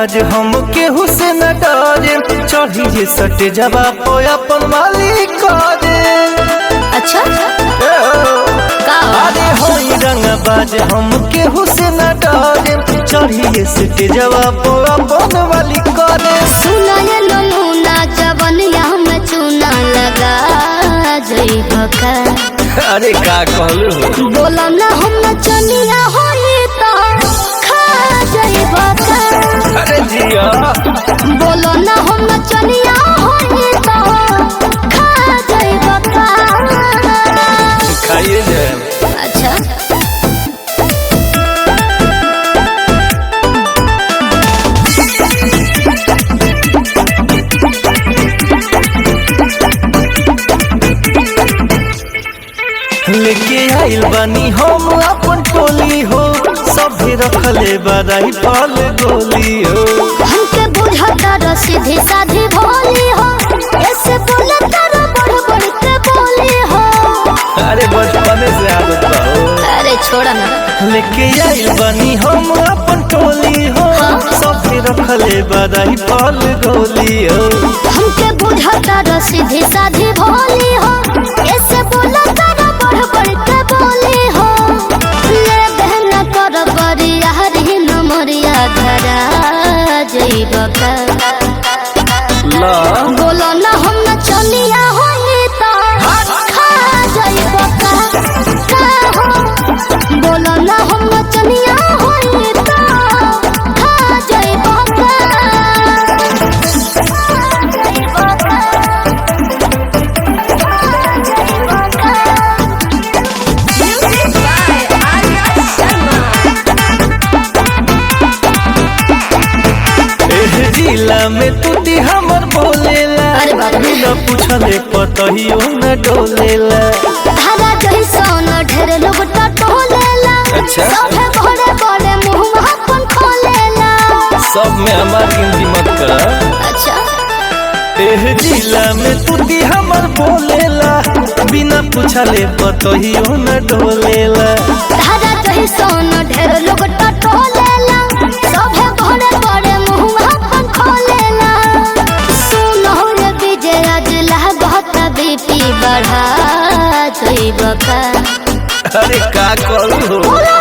बाज हम केहू से न डरे, चढ़ी जे सटे जबा पे अपन मालिक करे। अच्छा अरे होई रंग बाज हम केहू से न डरे, चढ़ी जे सटे जबा पे अपन मालिक करे। सुना ये नमूना जवनिया में चूना लगा जई भका। अरे का कहलू बोला ना हम नचनिया होई तो खा जई भका। अरे जिया बोलो ना हम नचनिया होई तो खा जई भका। खाइए जाए। अच्छा लेके आइल बानी हम अपन टोली हो, सभे रखले बराई फल गोली हो। हमके बुझता र सीधी साधी भोली हो, ऐसे बोलता र बढ़ बढ़ के बोली हो। अरे बचपने से आदत बा हो। अरे छोड़ा ना। लेके आइल बानी हम अपन टोली हो, सभे रखले बराई फल गोली हो। हमके बुझता र सीधी साधी भोली हो, ऐसे बोलता र बढ़ बढ़ के बोली हो। ले बहना कर बरिया हरी नमरिया धरा जइब का। ला बोलो ना हम नचनिया होई तो खा जइब का। बोलो ना हम नचनिया होई तो खा जइब का। जिला में तूती हमर बोलेला, अरे बाप रे। बिना पूछले पतहियो न डोलेला। धारा जइसन ढेर लोग टटोलेला। अच्छा। सभे बड़े बड़े मुंह अपन खोलेला। सब में हमार गिनती मत कर। अच्छा एह जिला में तूती हमर बोलेला, बिना पूछले पतहियो न डोलेला। धारा जइसन ढेर लोग टटोलेला। सभे बड़े बड़े मुंह अपन खोलेला। सुनो रे विजय आज लागत बीपी बढ़ा जइब का। अरे का करू बोलो